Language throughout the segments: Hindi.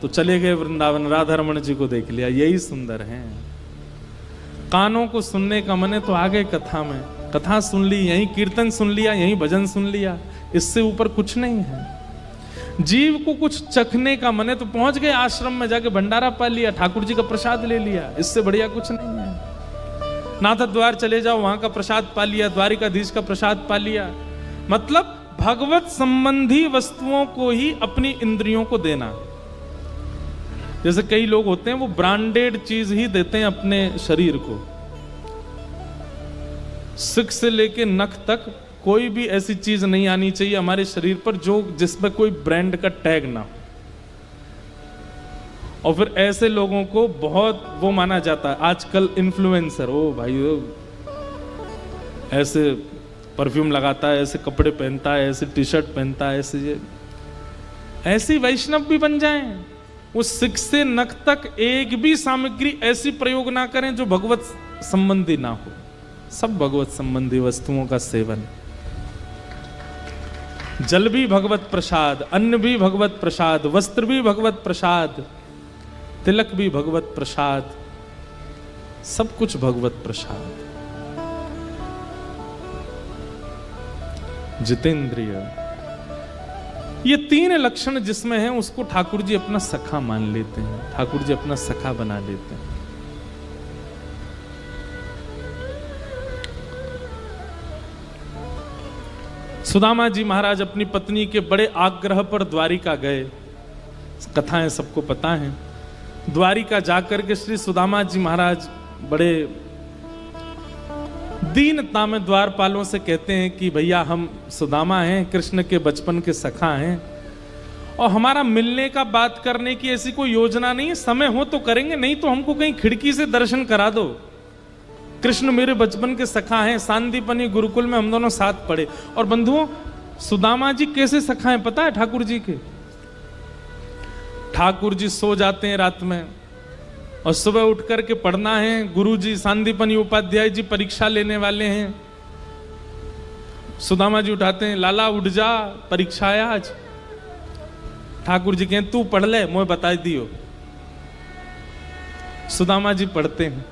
तो चले गए वृंदावन, राधा रमण जी को देख लिया, यही सुंदर हैं। कानों को सुनने का मन है तो आ गए कथा में, कथा सुन ली, यहीं कीर्तन सुन लिया, यहीं भजन सुन लिया, इससे ऊपर कुछ नहीं है। जीव को कुछ चखने का मन है तो पहुंच गए आश्रम में, जाके भंडारा पा लिया, ठाकुर जी का प्रसाद ले लिया, इससे बढ़िया कुछ नहीं है। नाथ द्वार चले जाओ, वहां का प्रसाद पा लिया, द्वारिकाधीश का प्रसाद पा लिया। मतलब भगवत संबंधी वस्तुओं को ही अपनी इंद्रियों को देना। जैसे कई लोग होते हैं वो ब्रांडेड चीज ही देते हैं अपने शरीर को, सिक से लेके नख तक कोई भी ऐसी चीज नहीं आनी चाहिए हमारे शरीर पर जो जिसमें कोई ब्रांड का टैग ना हो। और फिर ऐसे लोगों को बहुत वो माना जाता है आजकल, इन्फ्लुएंसर, ओ भाई ओ, ऐसे परफ्यूम लगाता है, ऐसे कपड़े पहनता है, ऐसे टी शर्ट पहनता है, ऐसी वैष्णव भी बन जाएं। उस सिक से नख तक एक भी सामग्री ऐसी प्रयोग ना करें जो भगवत संबंधी ना हो। सब भगवत संबंधी वस्तुओं का सेवन। जल भी भगवत प्रसाद, अन्न भी भगवत प्रसाद, वस्त्र भी भगवत प्रसाद, तिलक भी भगवत प्रसाद, सब कुछ भगवत प्रसाद। जितेंद्रिय, ये तीन लक्षण जिसमें हैं उसको ठाकुर जी अपना सखा मान लेते हैं, ठाकुर जी अपना सखा बना लेते हैं। सुदामा जी महाराज अपनी पत्नी के बड़े आग्रह पर द्वारिका गए, कथाएं सबको पता है। द्वारिका जाकर के श्री सुदामा जी महाराज बड़े दीनता में द्वारपालों से कहते हैं कि भैया हम सुदामा हैं, कृष्ण के बचपन के सखा हैं, और हमारा मिलने का बात करने की ऐसी कोई योजना नहीं है, समय हो तो करेंगे, नहीं तो हमको कहीं खिड़की से दर्शन करा दो। कृष्ण मेरे बचपन के सखा हैं, सांदीपनी गुरुकुल में हम दोनों साथ पढ़े। और बंधुओं, सुदामा जी कैसे सखा हैं पता है ठाकुर जी के? ठाकुर जी सो जाते हैं रात में और सुबह उठ करके पढ़ना है, गुरु जी सांदीपनी उपाध्याय जी परीक्षा लेने वाले हैं। सुदामा जी उठाते हैं, लाला उठ जा, परीक्षा है आज। ठाकुर जी कहें तू पढ़ ले, मुझे बता दियो। सुदामा जी पढ़ते हैं,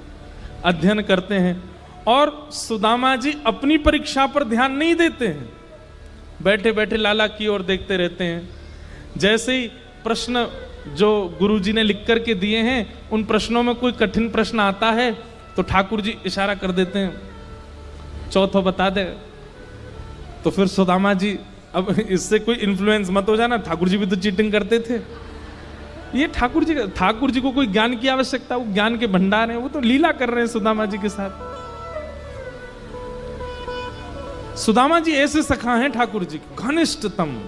अध्ययन करते हैं, और सुदामा जी अपनी परीक्षा पर ध्यान नहीं देते हैं, बैठे बैठे लाला की ओर देखते रहते हैं। जैसे ही प्रश्न जो गुरुजी ने लिख करके दिए हैं उन प्रश्नों में कोई कठिन प्रश्न आता है तो ठाकुर जी इशारा कर देते हैं, चौथो बता दे। तो फिर सुदामा जी, अब इससे कोई इन्फ्लुएंस मत हो जाना, ठाकुर जी भी तो चीटिंग करते थे। ये ठाकुर जी को कोई ज्ञान की आवश्यकता, वो ज्ञान के भंडार हैं, वो तो लीला कर रहे हैं सुदामा जी के साथ। सुदामा जी ऐसे सखा हैं ठाकुर जी, घनिष्ठतम।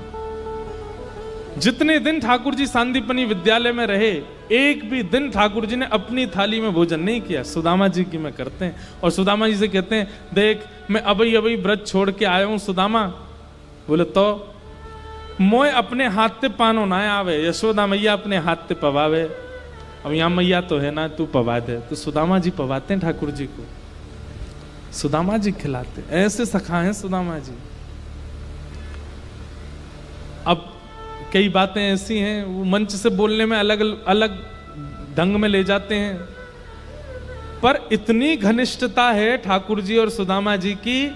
जितने दिन ठाकुर जी सांदीपनी विद्यालय में रहे, एक भी दिन ठाकुर जी ने अपनी थाली में भोजन नहीं किया। सुदामा जी की में करते हैं, और सुदामा जी से कहते हैं, देख मैं अभी अभी व्रत छोड़ के आया हूं सुदामा। बोले तो मोय अपने हाथ ते पानो ना आवे, यशोदा मैया अपने हाथ ते पवावे। अब यहां मैया तो है ना, तू पवा दे। तो सुदामा जी पवाते हैं ठाकुर जी को, सुदामा जी खिलाते। ऐसे सखा हैं सुदामा जी। अब कई बातें ऐसी हैं वो मंच से बोलने में अलग अलग ढंग में ले जाते हैं, पर इतनी घनिष्ठता है ठाकुर जी और सुदामा जी की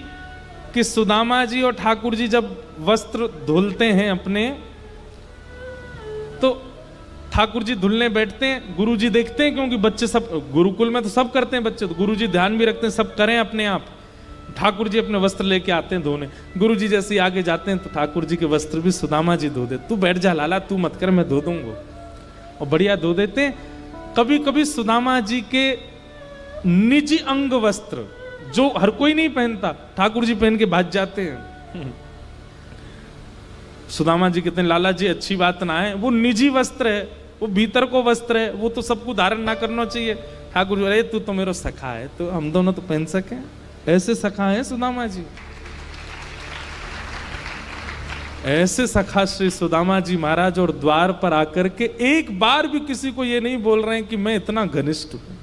कि सुदामा जी और ठाकुर जी जब वस्त्र धुलते हैं अपने, तो ठाकुर जी धुलने बैठते हैं, गुरु जी देखते हैं, क्योंकि बच्चे सब गुरुकुल में तो सब करते हैं बच्चे, तो गुरु जी ध्यान भी रखते हैं सब करें अपने आप। ठाकुर जी अपने वस्त्र लेके आते हैं धोने, गुरु जी जैसे आगे जाते हैं तो ठाकुर जी के वस्त्र भी सुदामा जी धो दे। तू बैठ जा लाला, तू मत कर, मैं धो दूंगा। और बढ़िया धो देते हैं। कभी कभी सुदामा जी के निजी अंग वस्त्र जो हर कोई नहीं पहनता, ठाकुर जी पहन के भाग जाते हैं। सुदामा जी कहते हैं, लाला जी अच्छी बात ना है, वो निजी वस्त्र है, वो भीतर को वस्त्र है, वो तो सबको धारण ना करना चाहिए। ठाकुर जी, अरे तू तो मेरा सखा है, तो हम दोनों तो पहन सके। ऐसे सखा है सुदामा जी। ऐसे सखा श्री सुदामा जी महाराज, और द्वार पर आकर के एक बार भी किसी को ये नहीं बोल रहे हैं कि मैं इतना घनिष्ठ हूं।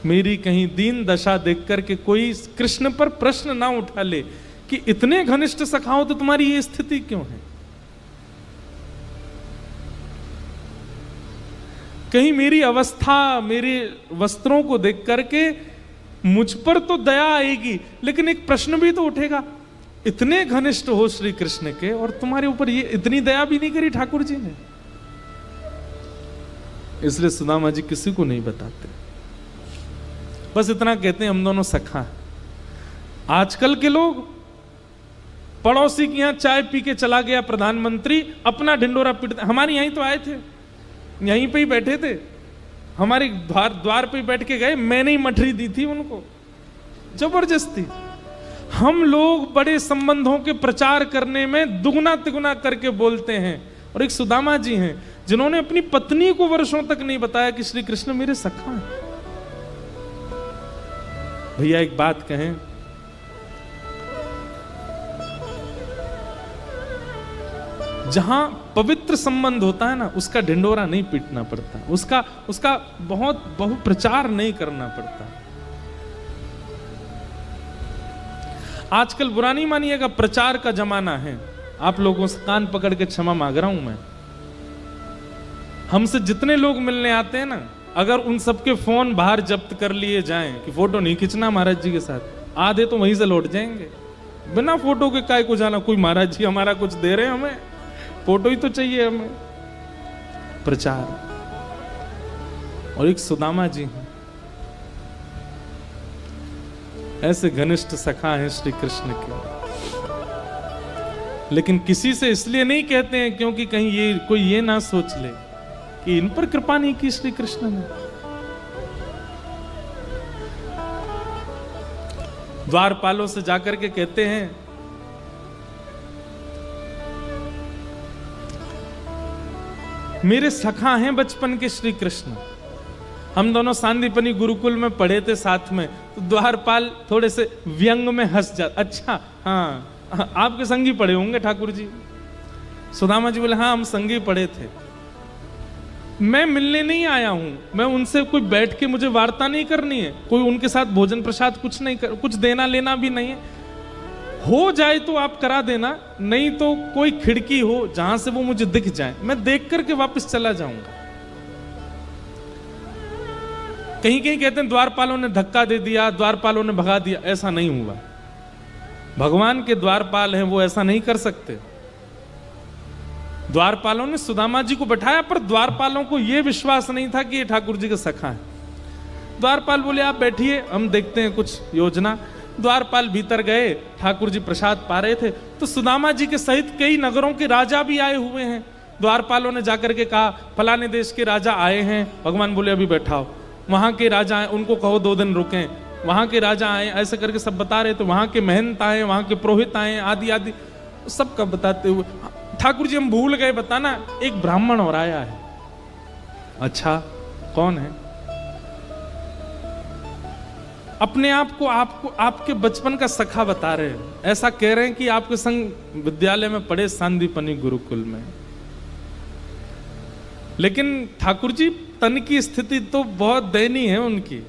मेरी कहीं दीन दशा देख करके कोई कृष्ण पर प्रश्न ना उठा ले कि इतने घनिष्ठ सखा हो तो तुम्हारी ये स्थिति क्यों है। कहीं मेरी अवस्था, मेरे वस्त्रों को देख करके मुझ पर तो दया आएगी, लेकिन एक प्रश्न भी तो उठेगा, इतने घनिष्ठ हो श्री कृष्ण के और तुम्हारे ऊपर ये इतनी दया भी नहीं करी ठाकुर जी ने। इसलिए सुदामा जी किसी को नहीं बताते, बस इतना कहते हैं हम दोनों सखा। आजकल के लोग पड़ोसी के यहां चाय पी के चला गया प्रधानमंत्री, अपना ढिंडोरा पीटते। हमारे यहीं तो आए थे, यहीं पे ही बैठे थे, हमारे द्वार पे बैठ के गए, मैंने ही मठरी दी थी उनको जबरदस्ती। हम लोग बड़े संबंधों के प्रचार करने में दुगना तिगुना करके बोलते हैं, और एक सुदामा जी हैं जिन्होंने अपनी पत्नी को वर्षों तक नहीं बताया कि श्री कृष्ण मेरे सखा हैं। भैया एक बात कहें, जहां पवित्र संबंध होता है ना, उसका ढिंडोरा नहीं पीटना पड़ता, उसका बहुत बहु प्रचार नहीं करना पड़ता। आजकल बुरा नहीं मानिएगा, प्रचार का जमाना है। आप लोगों से कान पकड़ के क्षमा मांग रहा हूं मैं। हमसे जितने लोग मिलने आते हैं ना, अगर उन सबके फोन बाहर जब्त कर लिए जाएं कि फोटो नहीं खींचना महाराज जी के साथ, आधे तो वहीं से लौट जाएंगे। बिना फोटो के काय को जाना, कोई महाराज जी हमारा कुछ दे रहे हैं, हमें फोटो ही तो चाहिए हमें। प्रचार। और एक सुदामा जी हैं, ऐसे घनिष्ठ सखा हैं श्री कृष्ण के, लेकिन किसी से इसलिए नहीं कहते हैं क्योंकि कहीं ये कोई ये ना सोच ले कि इन पर कृपा नहीं की श्री कृष्ण ने। द्वारपालों से जाकर के कहते हैं, मेरे सखा हैं बचपन के श्री कृष्ण। हम दोनों सांदीपनी गुरुकुल में पढ़े थे साथ में, तो द्वारपाल थोड़े से व्यंग में हंस जाते। अच्छा हाँ, आपके संगी पढ़े होंगे ठाकुर जी। सुदामा जी बोले हाँ हम संगी पढ़े थे। मैं मिलने नहीं आया हूं, मैं उनसे कोई बैठ के मुझे वार्ता नहीं करनी है, कोई उनके साथ भोजन प्रसाद कुछ देना लेना भी नहीं है। हो जाए तो आप करा देना, नहीं तो कोई खिड़की हो जहां से वो मुझे दिख जाए, मैं देख करके वापस चला जाऊंगा। कहीं कहीं कहते हैं द्वारपालों ने धक्का दे दिया, द्वारपालों ने भगा दिया, ऐसा नहीं हुआ। भगवान के द्वारपाल हैं, वो ऐसा नहीं कर सकते। द्वारपालों ने सुदामा जी को बैठाया, पर द्वारपालों को यह विश्वास नहीं था कि ये ठाकुर जी का सखा है। द्वारपाल बोले आप बैठिए, हम देखते हैं कुछ योजना। द्वारपाल भीतर गए, ठाकुर जी प्रसाद पा रहे थे, तो सुदामा जी के सहित कई नगरों के राजा भी आए हुए हैं। द्वारपालों ने जाकर के कहा फलाने देश के राजा आए हैं। भगवान बोले अभी बैठाओ। वहां के राजा आए, उनको कहो 2 दिन रुकें। वहां के राजा आए, ऐसे करके सब बता रहे थे। वहां के महंत आए, वहां के पुरोहित आए, आदि आदि सबका बताते हुए ठाकुर जी हम भूल गए बताना, एक ब्राह्मण और आया है। अच्छा कौन है? अपने आप को आपको आपके बचपन का सखा बता रहे हैं, ऐसा कह रहे हैं कि आपके संग विद्यालय में पढ़े सांदीपनी गुरुकुल में। लेकिन ठाकुर जी तन की स्थिति तो बहुत दयनीय है उनकी।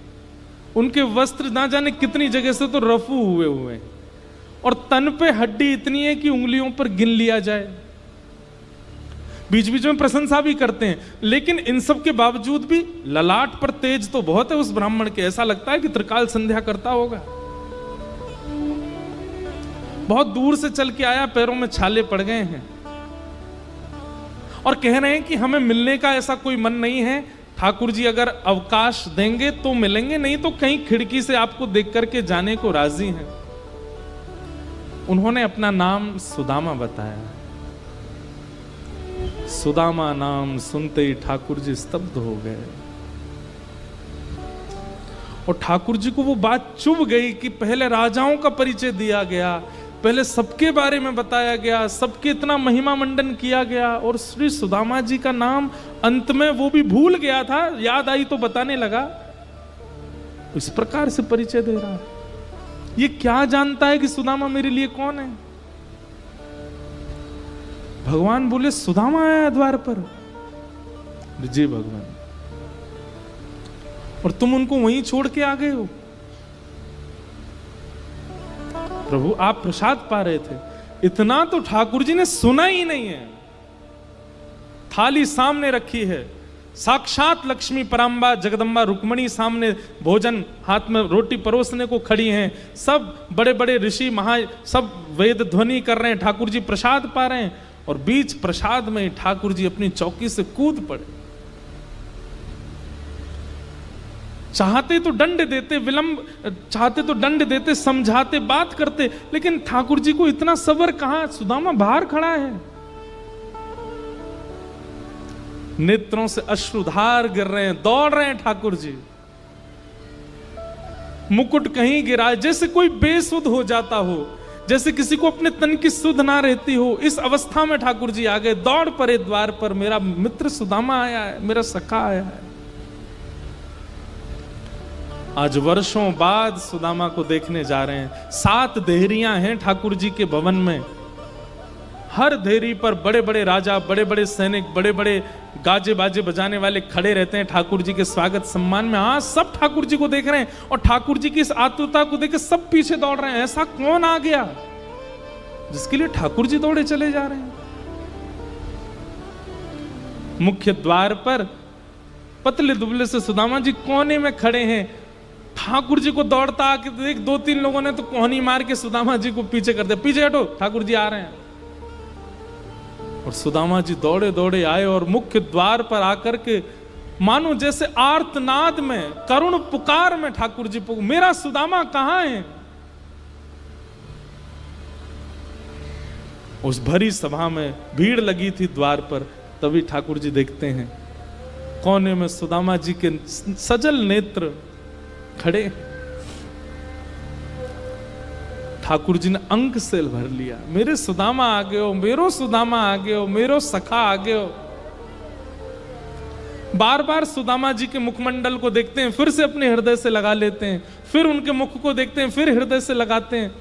उनके वस्त्र ना जाने कितनी जगह से तो रफू हुए और तन पे हड्डी इतनी है कि उंगलियों पर गिन लिया जाए। बीच बीच में प्रशंसा भी करते हैं, लेकिन इन सब के बावजूद भी ललाट पर तेज तो बहुत है उस ब्राह्मण के। ऐसा लगता है कि त्रिकाल संध्या करता होगा। बहुत दूर से चल के आया, पैरों में छाले पड़ गए हैं और कह रहे हैं कि हमें मिलने का ऐसा कोई मन नहीं है। ठाकुर जी अगर अवकाश देंगे तो मिलेंगे, नहीं तो कहीं खिड़की से आपको देख करके जाने को राजी हैं। उन्होंने अपना नाम सुदामा बताया। सुदामा नाम सुनते ही ठाकुर जी स्तब्ध हो गए और ठाकुर जी को वो बात चुभ गई कि पहले राजाओं का परिचय दिया गया, पहले सबके बारे में बताया गया, सबके इतना महिमा मंडन किया गया, और श्री सुदामा जी का नाम अंत में वो भी भूल गया था, याद आई तो बताने लगा। इस प्रकार से परिचय दे रहा है। ये क्या जानता है कि सुदामा मेरे लिए कौन है? भगवान बोले सुदामा आया द्वार पर। जी भगवान, और तुम उनको वहीं छोड़ के आ गए हो? प्रभु आप प्रसाद पा रहे थे। इतना तो ठाकुर जी ने सुना ही नहीं है। थाली सामने रखी है, साक्षात लक्ष्मी पराम्बा जगदम्बा रुक्मणी सामने भोजन हाथ में रोटी परोसने को खड़ी हैं। सब बड़े बड़े ऋषि महा सब वेद ध्वनि कर रहे हैं, ठाकुर जी प्रसाद पा रहे हैं, और बीच प्रसाद में ठाकुर जी अपनी चौकी से कूद पड़े। चाहते तो दंड देते, विलंब चाहते तो दंड देते, समझाते, बात करते, लेकिन ठाकुर जी को इतना सब्र कहां। सुदामा बाहर खड़ा है, नेत्रों से अश्रुधार गिर रहे हैं, दौड़ रहे हैं ठाकुर जी। मुकुट कहीं गिरा, जैसे कोई बेसुध हो जाता हो, जैसे किसी को अपने तन की सुध ना रहती हो। इस अवस्था में ठाकुर जी आ गए, दौड़ पड़े द्वार पर, मेरा मित्र सुदामा आया है, मेरा सखा आया है। आज वर्षों बाद सुदामा को देखने जा रहे हैं। 7 देहरियां हैं ठाकुर जी के भवन में। हर देहरी पर बड़े बड़े राजा, बड़े बड़े सैनिक, बड़े बड़े गाजे बाजे बजाने वाले खड़े रहते हैं ठाकुर जी के स्वागत सम्मान में। हाँ, सब ठाकुर जी को देख रहे हैं, और ठाकुर जी की इस आतुरता को देख के सब पीछे दौड़ रहे हैं। ऐसा कौन आ गया जिसके लिए ठाकुर जी दौड़े चले जा रहे हैं? मुख्य द्वार पर पतले दुबले से सुदामा जी कोने में खड़े हैं। ठाकुर जी को दौड़ता आके देख 2-3 लोगों ने तो कोहनी मार के सुदामा जी को पीछे कर दिया, पीछे हटो, ठाकुर जी आ रहे हैं। और सुदामा जी दौड़े दौड़े आए, और मुख्य द्वार पर आकर के मानो जैसे आर्तनाद में, करुण पुकार में ठाकुर जी मेरा सुदामा कहां है? उस भरी सभा में भीड़ लगी थी द्वार पर, तभी ठाकुर जी देखते हैं कोने में सुदामा जी के सजल नेत्र खड़े। ठाकुर जी ने अंक से भर लिया, मेरे सुदामा आ गए हो, मेरो सुदामा आ गए हो, मेरो सखा आ गए हो। बार बार सुदामा जी के मुखमंडल को देखते हैं, फिर से अपने हृदय से लगा लेते हैं, फिर उनके मुख को देखते हैं, फिर हृदय से लगाते हैं।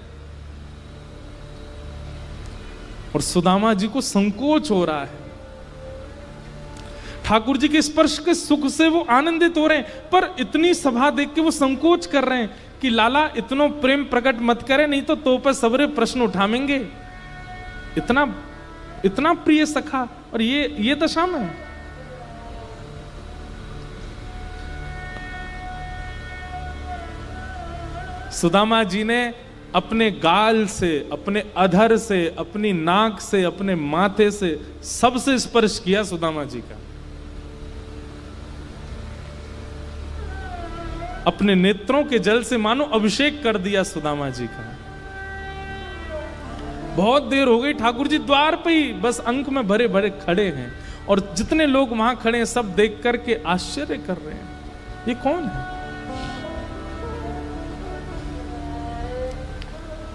और सुदामा जी को संकोच हो रहा है। ठाकुर जी के स्पर्श के सुख से वो आनंदित हो रहे हैं, पर इतनी सभा देख के वो संकोच कर रहे हैं कि लाला इतनो प्रेम प्रकट मत करे, नहीं तो पर सबरे प्रश्न उठाएंगे। इतना इतना प्रिय सखा, और ये दशा में। सुदामा जी ने अपने गाल से, अपने अधर से, अपनी नाक से, अपने माथे से सबसे स्पर्श किया सुदामा जी का। अपने नेत्रों के जल से मानो अभिषेक कर दिया सुदामा जी का। बहुत देर हो गई, ठाकुर जी द्वार पे ही बस अंक में भरे भरे खड़े हैं, और जितने लोग वहां खड़े हैं सब देख करके आश्चर्य कर रहे हैं, ये कौन है?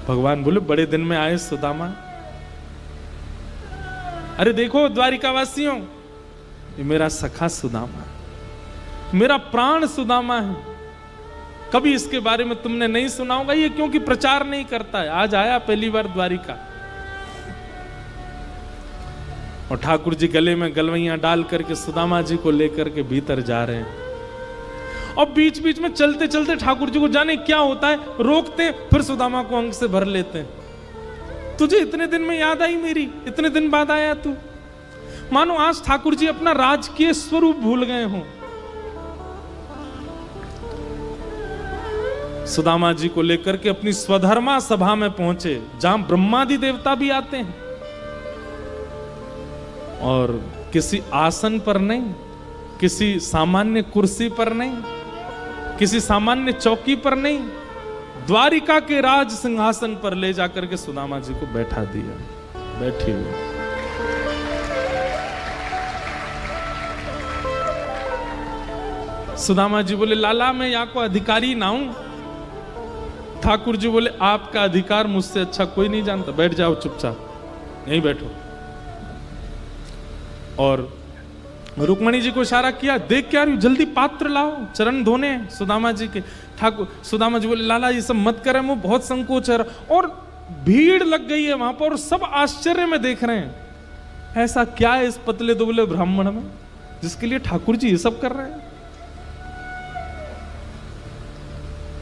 भगवान बोले, बड़े दिन में आए सुदामा। अरे देखो द्वारिकावासियों, ये मेरा सखा सुदामा, मेरा प्राण सुदामा है। कभी इसके बारे में तुमने नहीं सुना होगा, ये क्योंकि प्रचार नहीं करता है, आज आया पहली बार द्वारिका। और ठाकुर जी गले में गलवैयां डाल करके सुदामा जी को लेकर के भीतर जा रहे हैं, और बीच बीच में चलते चलते ठाकुर जी को जाने क्या होता है, रोकते, फिर सुदामा को अंक से भर लेते हैं। तुझे इतने दिन में याद आई मेरी, इतने दिन बाद आया तू। मानो आज ठाकुर जी अपना राजकीय स्वरूप भूल गए हों। सुदामा जी को लेकर के अपनी स्वधर्मा सभा में पहुंचे, जहां ब्रह्मादि देवता भी आते हैं, और किसी आसन पर नहीं, किसी सामान्य कुर्सी पर नहीं, किसी सामान्य चौकी पर नहीं, द्वारिका के राज सिंहासन पर ले जाकर के सुदामा जी को बैठा दिया। बैठे हुए सुदामा जी बोले, लाला मैं यहाँ को अधिकारी ना हूं। ठाकुर जी बोले, आपका अधिकार मुझसे अच्छा कोई नहीं जानता, बैठ जाओ चुपचाप, यहीं बैठो। और रुक्मणी जी को इशारा किया, देख क्या रही हो, जल्दी पात्र लाओ, चरण धोने सुदामा जी के। ठाकुर सुदामा जी बोले, लाला ये सब मत करें, वो बहुत संकोच है। और भीड़ लग गई है वहां पर, और सब आश्चर्य में देख रहे हैं, ऐसा क्या है इस पतले दुबले ब्राह्मण में जिसके लिए ठाकुर जी ये सब कर रहे हैं।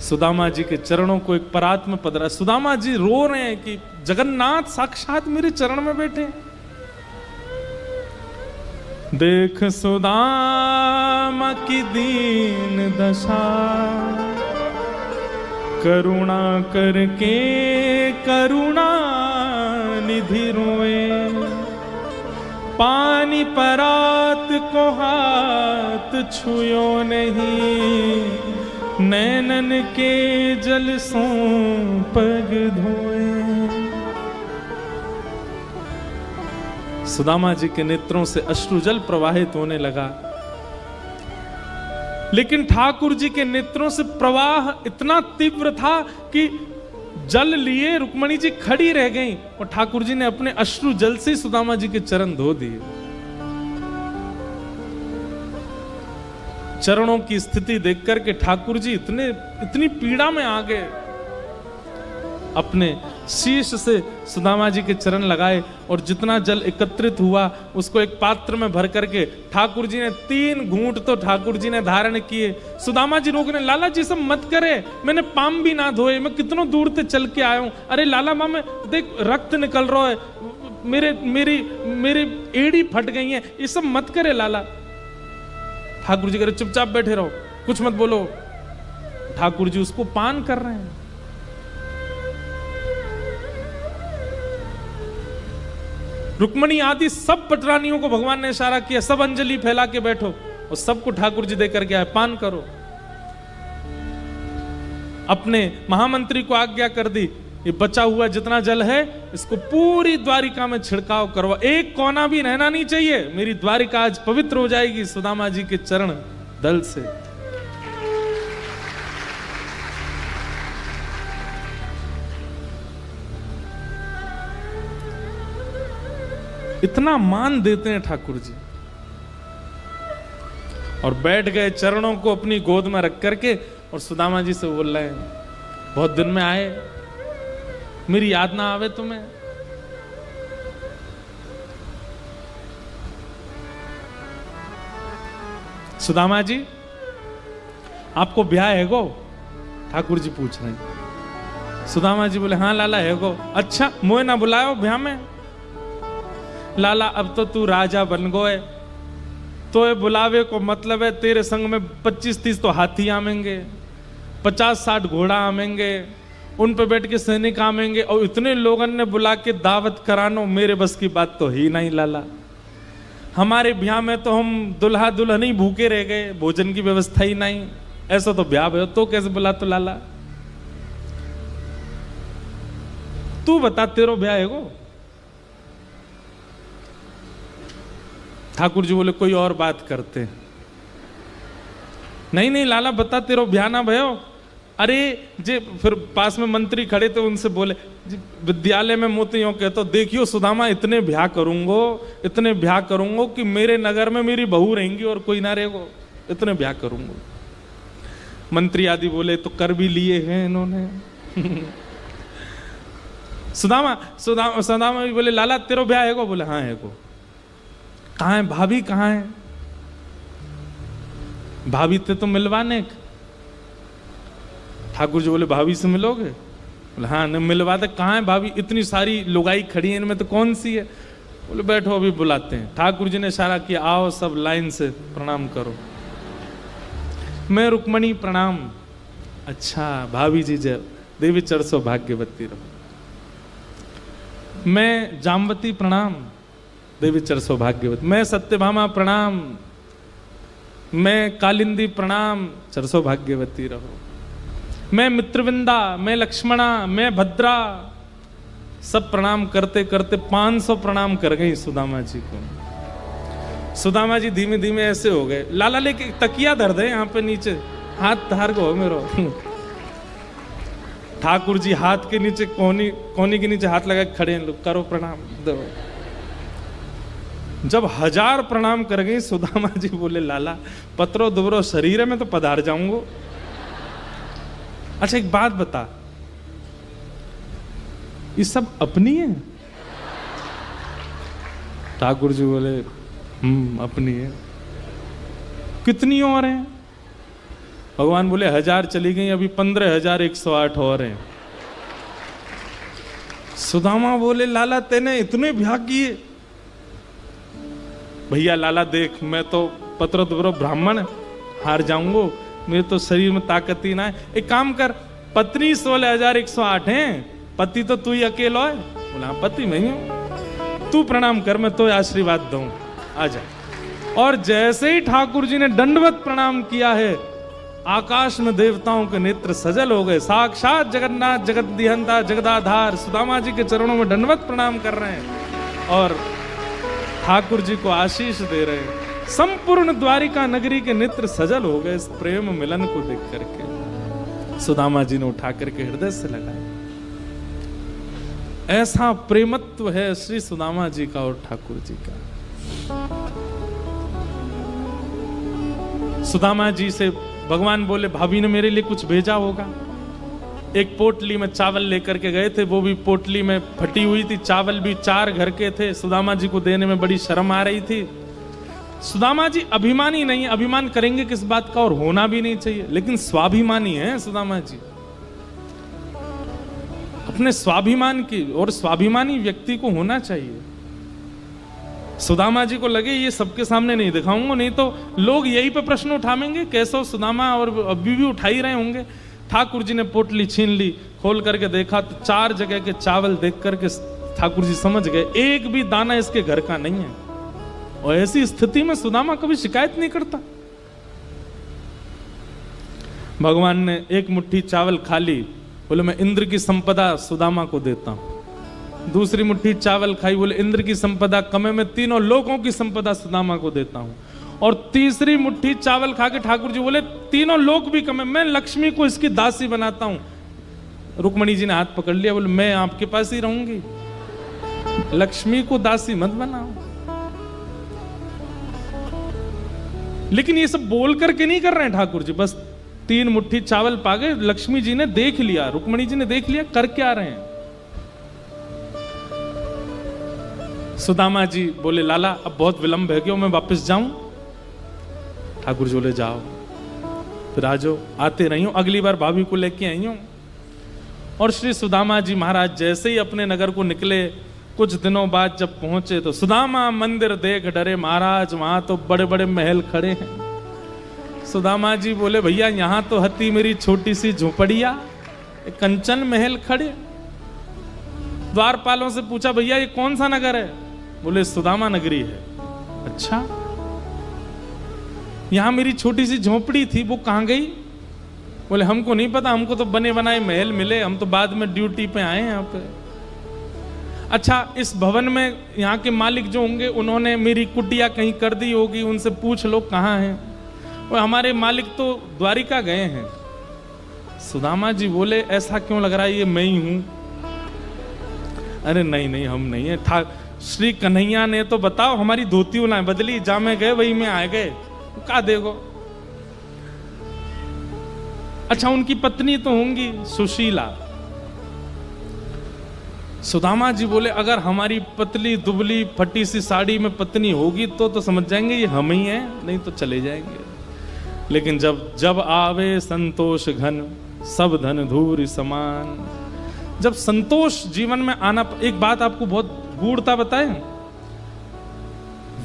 सुदामा जी के चरणों को एक परात्म पद रहा। सुदामा जी रो रहे हैं कि जगन्नाथ साक्षात मेरे चरण में बैठे। देख सुदामा सुदामा की दीन दशा, करुणा करके करुणा निधि रोए, पानी परात को हाथ छुयो नहीं, नैनन के जल सो पग धोए। सुदामा जी के नेत्रों से अश्रुजल प्रवाहित होने लगा, लेकिन ठाकुर जी के नेत्रों से प्रवाह इतना तीव्र था कि जल लिए रुक्मणी जी खड़ी रह गईं और ठाकुर जी ने अपने अश्रु जल से सुदामा जी के चरण धो दिए। चरणों की स्थिति देखकर के ठाकुर जी इतनी पीड़ा में आ गए, अपने शीश से सुदामा जी के चरण लगाए और जितना जल एकत्रित हुआ उसको एक पात्र में भर करके ठाकुर जी ने 3 घूंट तो ठाकुर जी ने धारण किए। सुदामा जी रोकने, लाला जी सब मत करे, मैंने पाम भी ना धोए, मैं कितनों दूर से चल के आया हूं। अरे लाला मामे देख रक्त निकल रहा है, मेरी एड़ी फट गई है, ये सब मत करे लाला। ठाकुर जी कह रहे चुपचाप बैठे रहो, कुछ मत बोलो। ठाकुर जी उसको पान कर रहे हैं। रुक्मणी आदि सब पटरानियों को भगवान ने इशारा किया, सब अंजलि फैला के बैठो और सबको ठाकुर जी देकर के आए, पान करो। अपने महामंत्री को आज्ञा कर दी, ये बचा हुआ जितना जल है इसको पूरी द्वारिका में छिड़काव करवा, एक कोना भी रहना नहीं चाहिए, मेरी द्वारिका आज पवित्र हो जाएगी सुदामा जी के चरण दल से। इतना मान देते हैं ठाकुर जी। और बैठ गए चरणों को अपनी गोद में रख करके और सुदामा जी से बोल रहे हैं, बहुत दिन में आए, मेरी याद ना आवे तुम्हें? सुदामा जी आपको ब्याह है गो? ठाकुर जी पूछ रहे हैं। सुदामा जी बोले हाँ लाला है गो। अच्छा मोए ना बुलायो ब्याह में? लाला अब तो तू राजा बन गए, तो ये बुलावे को मतलब है तेरे संग में 25-30 तो हाथी आमेंगे, 50-60 घोड़ा आमेंगे, उन पे बैठ के सैनिक आमेंगे और इतने लोगों ने बुला के दावत करानो मेरे बस की बात तो ही नहीं लाला। हमारे ब्याह में तो हम दुल्हा दुल्हन ही भूखे रह गए, भोजन की व्यवस्था ही नहीं, ऐसा तो ब्याह है तो कैसे बुला? तो लाला तू बता तेरो ब्याह है वो? ठाकुर जी बोले कोई और बात करते। नहीं लाला बता तेरो ब्याह ना भयो। अरे जे फिर पास में मंत्री खड़े थे उनसे बोले विद्यालय में मोतियों के तो देखियो सुदामा इतने ब्याह करूंगो कि मेरे नगर में मेरी बहू रहेंगी और कोई ना रहेगो, इतने ब्याह करूंगो। मंत्री आदि बोले तो कर भी लिए हैं इन्होंने। सुदामा भी बोले लाला तेरो ब्याह है गो? बोले हाँ है गो। कहाँ है भाभी? कहाँ है भाभी? ते तो मिलवाने। ठाकुर जी बोले भाभी से मिलोगे? बोले हाँ न मिलवा दे। कहाँ है भाभी? इतनी सारी लुगाई खड़ी है, इनमें तो कौन सी है? बोले बैठो अभी बुलाते हैं। ठाकुर जी ने इशारा किया, आओ सब लाइन से प्रणाम करो। मैं रुक्मणी प्रणाम। अच्छा भाभी जी जय, देवी चरसो भाग्यवती रहो। मैं जामवती प्रणाम, देवी चरसो भाग्यवती। मैं सत्यभामा प्रणाम, मैं कालिंदी प्रणाम, चरसो भाग्यवती रहो। मैं मित्रविंदा, मैं लक्ष्मणा, मैं भद्रा, सब प्रणाम करते करते 500 प्रणाम कर गई सुदामा जी को। सुदामा जी धीमे धीमे ऐसे हो गए, लाला लेके तकिया धर दे यहाँ पे नीचे, हाथ धार को मेरो। ठाकुर जी हाथ के नीचे कोनी के नीचे हाथ लगा खड़े हैं, लोग करो प्रणाम दो। जब 1000 प्रणाम कर गई सुदामा जी बोले लाला पत्रो दुबरो शरीर में तो पधार जाऊंगो। अच्छा एक बात बता, ये सब अपनी है? ठाकुर जी बोले अपनी है। कितनी और हैं? भगवान बोले 1000 चली गई, अभी 15,108 और हैं। सुदामा बोले लाला तेने इतने ब्याह किए? भैया लाला देख मैं तो पत्र तो ब्राह्मण, हार जाऊंगो, मेरे तो शरीर में ताकत ही ना है। एक काम कर, पत्नी 16,108 हैं, पति तो तू ही अकेला है। बोला पति मैं ही हूं, तू प्रणाम कर, मैं तो आशीर्वाद दूं, आजा। और जैसे ही ठाकुर जी ने दंडवत प्रणाम किया है, आकाश में देवताओं के नेत्र सजल हो गए। साक्षात जगन्नाथ जगत दिहंता जगदाधार सुदामा जी के चरणों में दंडवत प्रणाम कर रहे हैं और ठाकुर जी को आशीष दे रहे हैं। संपूर्ण द्वारिका नगरी के नेत्र सजल हो गए इस प्रेम मिलन को देख करके। सुदामा जी ने उठा करके हृदय से लगाया। ऐसा प्रेमत्व है श्री सुदामा जी का और ठाकुर जी का। सुदामा जी से भगवान बोले भाभी ने मेरे लिए कुछ भेजा होगा। एक पोटली में चावल लेकर के गए थे, वो भी पोटली में फटी हुई थी, चावल भी 4 घर के थे। सुदामा जी को देने में बड़ी शर्म आ रही थी। सुदामा जी अभिमानी नहीं, अभिमान करेंगे किस बात का, और होना भी नहीं चाहिए, लेकिन स्वाभिमानी है सुदामा जी, अपने स्वाभिमान की, और स्वाभिमानी व्यक्ति को होना चाहिए। सुदामा जी को लगे ये सबके सामने नहीं दिखाऊंगा, नहीं तो लोग यही पे प्रश्न उठाएंगे, कैसे सुदामा, और अभी भी उठा ही रहे होंगे। ठाकुर जी ने पोटली छीन ली, खोल करके देखा तो 4 जगह के चावल देख करके ठाकुर जी समझ गए एक भी दाना इसके घर का नहीं है। और ऐसी स्थिति में सुदामा कभी शिकायत नहीं करता। भगवान ने एक मुट्ठी चावल खा ली, बोले मैं इंद्र की संपदा सुदामा को देता हूं। दूसरी मुट्ठी चावल खाई, बोले इंद्र की संपदा कमे, मैं तीनों लोगों की संपदा सुदामा को देता हूं। और तीसरी मुट्ठी चावल खा के ठाकुर जी बोले तीनों लोग भी कमे, मैं लक्ष्मी को इसकी दासी बनाता हूं। रुक्मणी जी ने हाथ पकड़ लिया, बोले मैं आपके पास ही रहूंगी, लक्ष्मी को दासी मत बनाओ। लेकिन ये सब बोल करके नहीं कर रहे हैं ठाकुर जी, बस 3 मुट्ठी चावल पा गए। लक्ष्मी जी ने देख लिया, रुक्मणी जी ने देख लिया कर क्या रहे हैं। सुदामा जी बोले लाला अब बहुत विलंब है, क्यों मैं वापस जाऊं? ठाकुर जी बोले जाओ, फिर आ जाओ, आते रही हूं, अगली बार भाभी को लेके आई हूं। और श्री सुदामा जी महाराज जैसे ही अपने नगर को निकले, कुछ दिनों बाद जब पहुंचे तो सुदामा मंदिर देख डरे महाराज, वहां तो बड़े बड़े महल खड़े हैं। सुदामा जी बोले भैया यहां तो हती मेरी छोटी सी झोपड़िया, कंचन महल खड़े। द्वारपालों से पूछा भैया ये कौन सा नगर है? बोले सुदामा नगरी है। अच्छा, यहां मेरी छोटी सी झोपड़ी थी वो कहां गई? बोले हमको नहीं पता, हमको तो बने बनाए महल मिले, हम तो बाद में ड्यूटी पे आए हैं यहाँ पे। अच्छा, इस भवन में यहाँ के मालिक जो होंगे उन्होंने मेरी कुटिया कहीं कर दी होगी, उनसे पूछ लो कहाँ हैं। वो हमारे मालिक तो द्वारिका गए हैं। सुदामा जी बोले ऐसा क्यों लग रहा है ये मैं ही हूं? अरे नहीं नहीं हम नहीं है, श्री कन्हैया ने तो बताओ हमारी धोती ना बदली, जा में गए वही में आ गए, का देखो। अच्छा, उनकी पत्नी तो होंगी सुशीला। सुदामा जी बोले अगर हमारी पतली दुबली फटी सी साड़ी में पत्नी होगी तो समझ जाएंगे ये हम ही हैं, नहीं तो चले जाएंगे। लेकिन जब जब आवे संतोष घन, सब धन धूर समान। जब संतोष जीवन में आना, एक बात आपको बहुत गूढ़ता बताएं,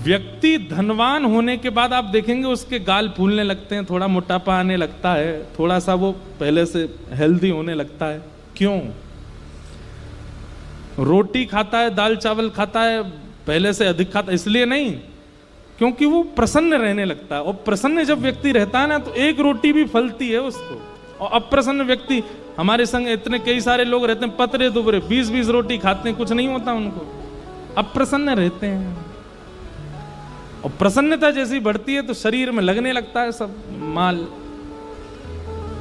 व्यक्ति धनवान होने के बाद आप देखेंगे उसके गाल फूलने लगते हैं, थोड़ा मोटापा आने लगता है, थोड़ा सा वो पहले से हेल्दी होने लगता है। क्यों? रोटी खाता है, दाल चावल खाता है, पहले से अधिक खाता है, इसलिए नहीं, क्योंकि वो प्रसन्न रहने लगता है। और प्रसन्न जब व्यक्ति रहता है ना तो एक रोटी भी फलती है उसको। और अप्रसन्न व्यक्ति, हमारे संग इतने कई सारे लोग रहते हैं पतरे दुबरे, 20-20 रोटी खाते हैं, कुछ नहीं होता उनको, अप्रसन्न रहते हैं। और प्रसन्नता जैसी बढ़ती है तो शरीर में लगने लगता है सब माल।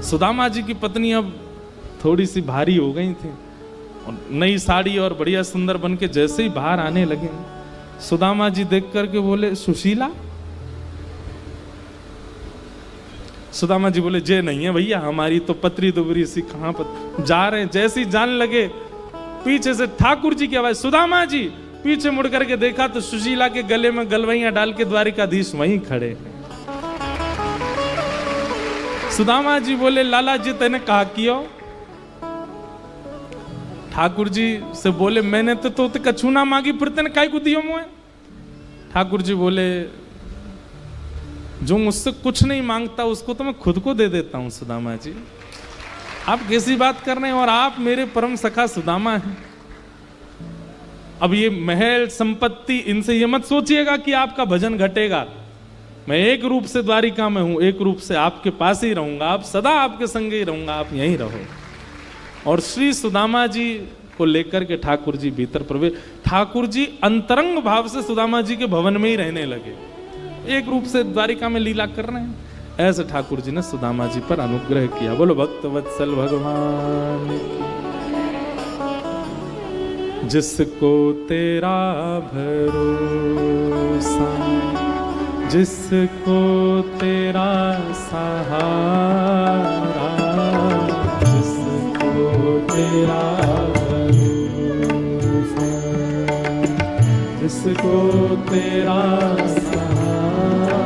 सुदामा जी की पत्नी अब थोड़ी सी भारी हो गई थी, और नई साड़ी और बढ़िया सुंदर बन के जैसे ही बाहर आने लगे, सुदामा जी देख करके बोले सुशीला। सुदामा जी बोले जे नहीं है भैया, हमारी तो पतरी दुबरी सी कहां पर जा रहे हैं। जैसे ही जाने लगे पीछे से ठाकुर जी की आवाज, सुदामा जी। पीछे मुड़ करके देखा तो सुशीला के गले में गलवैया डाल के द्वारिकाधीश वहीं खड़े हैं। सुदामा जी बोले लाला जी तेने कहा कियो? ठाकुर जी से बोले मैंने तो कछु ना मांगी, फिर तेने काय को दियो मुझे? ठाकुर जी बोले जो मुझसे कुछ नहीं मांगता उसको तो मैं खुद को दे देता हूं सुदामा जी। आप कैसी बात कर रहे हैं, और आप मेरे परम सखा सुदामा हैं। अब ये महल संपत्ति, इनसे ये मत सोचिएगा कि आपका भजन घटेगा। मैं एक रूप से द्वारिका में हूं, एक रूप से आपके पास ही रहूंगा, आप सदा आपके संग ही रहूंगा, आप यहीं रहो। और श्री सुदामा जी को लेकर के ठाकुर जी भीतर प्रवेश, ठाकुर जी अंतरंग भाव से सुदामा जी के भवन में ही रहने लगे, एक रूप से द्वारिका में लीला कर रहे हैं। ऐसे ठाकुर जी ने सुदामा जी पर अनुग्रह किया। बोलो भक्त वत्सल भगवान की। जिसको तेरा भरोसा, जिसको तेरा सहारा, जिसको तेरा भरोसा, जिसको तेरा सहारा,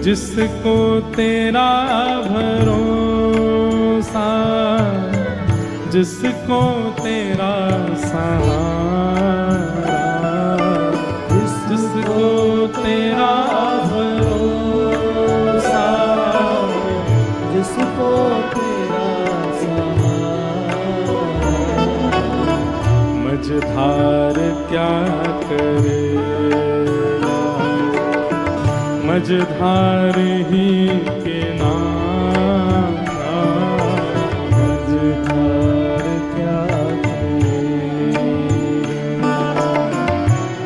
जिसको तेरा भरोसा, जिसको तेरा सहारा, जिसको तेरा भरोसा, जिसको तेरा सहारा। मझधार क्या करेगा, मझधार ही किनारा, मझधार क्या करेगा,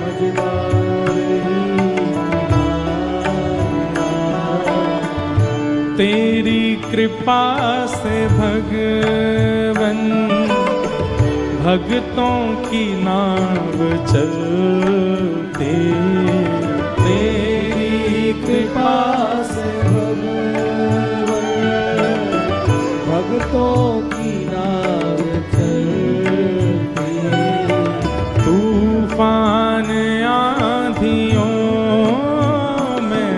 मझधार ही किनारा। तेरी कृपा से भगवन भक्तों की नाव चलती, तेरी कृपा से भगवन भक्तों की नाव चलती, तूफान आंधियों में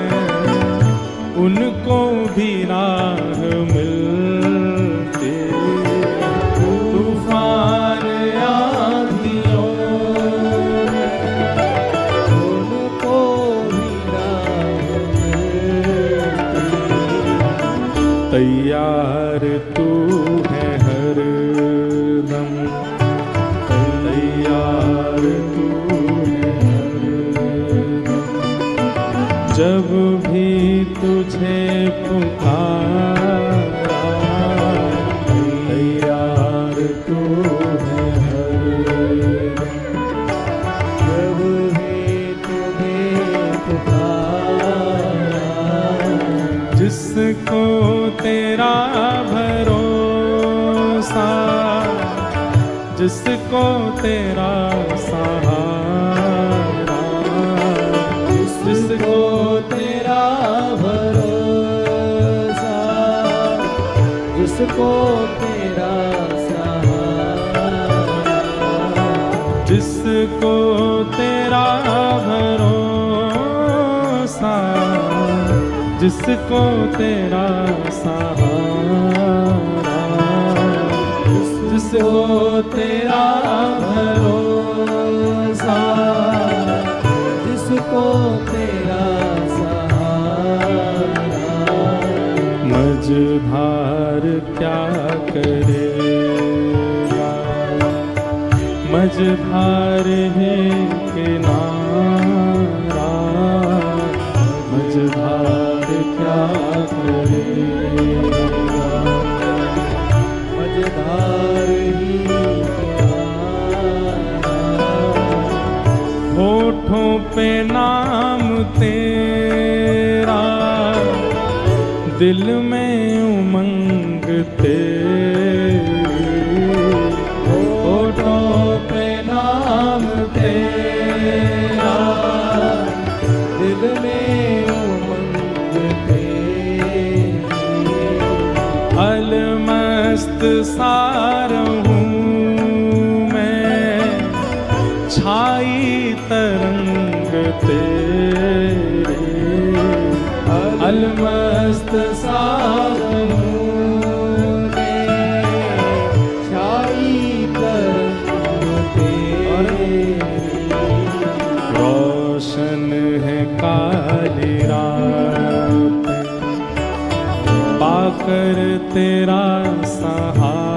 उनको भी राह मिलती, तूफान आंधियों में उनको भी राह मिलती। तैयार तू है हरदम, तैयार तू है हरदम, जब भी तुझे पुकारा, तैयार तू है हरदम, जब भी तुम्हें पुकारा। जिसको तेरा भरोसा, जिसको तेरा सहारा, जिसको तेरा भरोसा, जिसको तेरा सहारा, जिसको तेरा भरोसा, जिसको तेरा सहारा, जिसको तेरा भरोसा, जिसको तेरा सहारा। मझधार क्या करेगा, मझधार ही किनारा, मझधार क्या करेगा, मझधार ही किनारा। होठों पे नाम तेरा, दिल में उमंग तेरी, होठों पे नाम तेरा, दिल में उमंग तेरी। अलमस्त सार हूँ मैं, छाई तरंग तेरी, अलमस्त सार हूँ मैं, छाई तरंग तेरी। रोशन है काल कर तेरा सहारा